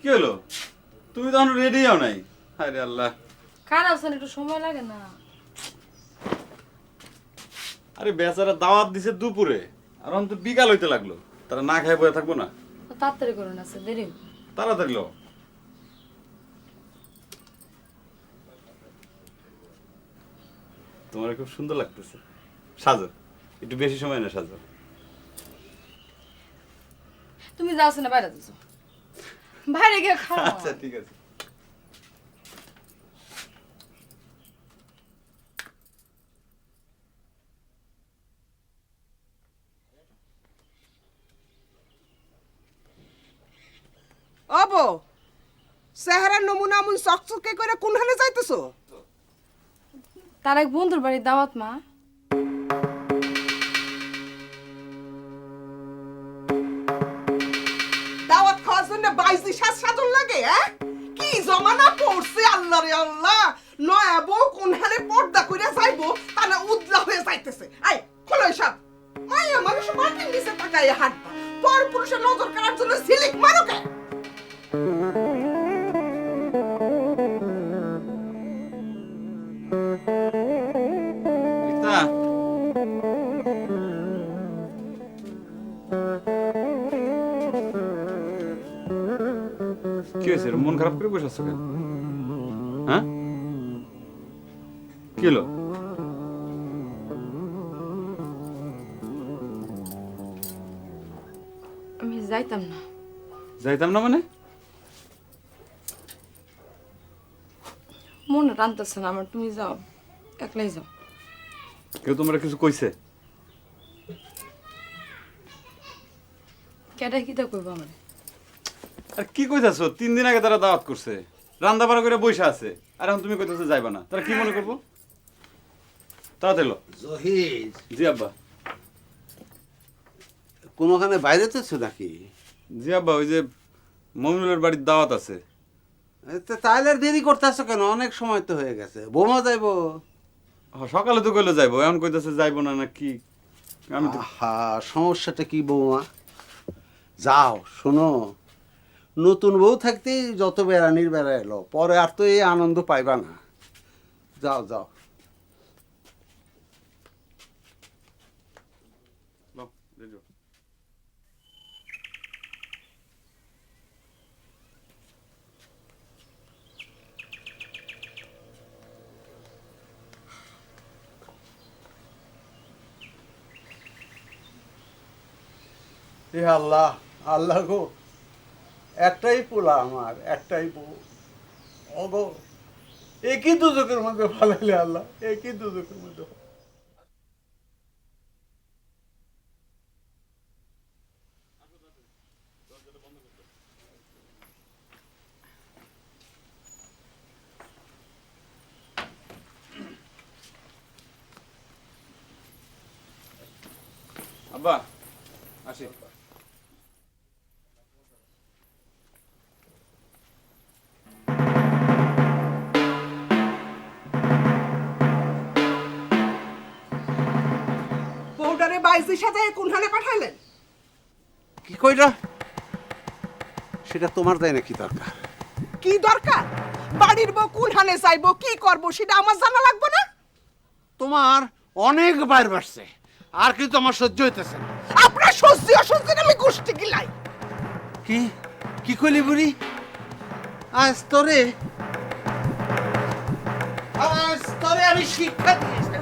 কি হলো? তুমি তখন রেডি হও নাই? আরে আল্লাহ। খারাপ আছেন, একটু সময় লাগে না? আরে বেচারা দাওয়াত দিছে দুপুরে, আর এখন তো বিকাল হইতে লাগলো। তারা না খায় বয়ে থাকবো না? তাড়াতাড়ি করুন, আছে দেরি। তাড়াতাড়ি লো। তোমার খুব সুন্দর লাগতেছে। সাজো, একটু বেশি সময় না সাজো। তুমি যাও না, বাইরে যাচ্ছ, বাইরে গিয়ে খাও। আচ্ছা ঠিক আছে। অবো চেহারার নমুনা এমন চকচকে করে কোনখানে যাইতেছো? তার এক বন্ধুর বাড়ির দাওয়াত মা। দাওয়াত খাওয়ার জন্য বাইজি সাজন লাগে? কি জমানা পড়ছে আল্লাহ রে আল্লাহ! নয়া বউ কোনখানে পর্দা কইরা যাইবো তা না উদলা হয়ে যাইতেছে। আই খোলো সব। মায়া মানুষ মাটির নিচে তাকায় হাঁটবা, পর পুরুষের নজর কাড়ার জন্য সিলিক মারো কে? রিক্তা, কি হয়েছে? মন খারাপ করে বসে আছো কেন? হ্যাঁ, কি হলো? আমি যাইতাম না। যাইতাম না মানে? মনে টানতেছে না আমার, তুমি যাও, একলাই যাও। কেউ তোমরা কিছু কইছে? কেডা কিতা করবো আমার? আর কি কইতাছো? 3 দিন আগে তারা দাওয়াত করছে, রান্না বাড়া করে বসে আছে, আর এখন তুমি কইতাছো যাইবা না। তারা কি মনে করবো? তাড়াতাড়ি এলো। জহির, জি আব্বা। কোনোখানে বাইরে তো নাকি? জি আব্বা, ওই যে মমিনুলের বাড়ির দাওয়াত আছে। তাহলে আর দেরি করতেছো কেন? অনেক সময় তো হয়ে গেছে। বোমা যাইবো। সকালে তো কইলো যাইবো, এখন কইতাছে যাইবো না, না কি? আমি তো সমস্যাটা কি বৌমা? যাও, শোনো, নতুন বউ থাকতেই যত বেড়ানির বেড়া এলো, পরে আর তো এই আনন্দ পাইবা না। যাও যাও। লও, রেডি হও। এ আল্লাহ, আল্লাহ গো, একটাই পোলা আমার, একটাই বউ। অগো, একই দুজকের মধ্যে ফালাইলে আল্লাহ, একই দুজকের মধ্যে। আব্বা আসি। বউডারে বাইজি সাজায় কোনখানে পাঠাইলেন? কি কইরা? সেটা তোমার তাই নাকি দরকার? কি দরকার? বাড়ির বউ কোনখানে যাইবো, কি করবো সেটা আমার জানা লাগবে না? তোমার অনেক বাইর বাড়ছে, আর কিন্তু আমার সহ্য হইতেছে না। আপনার সহ্য অসহ্যের আমি গোষ্ঠী গিলাই। কি কি কইলি বুড়ি? আজ তোরে আমি শিক্ষা দিয়েছি।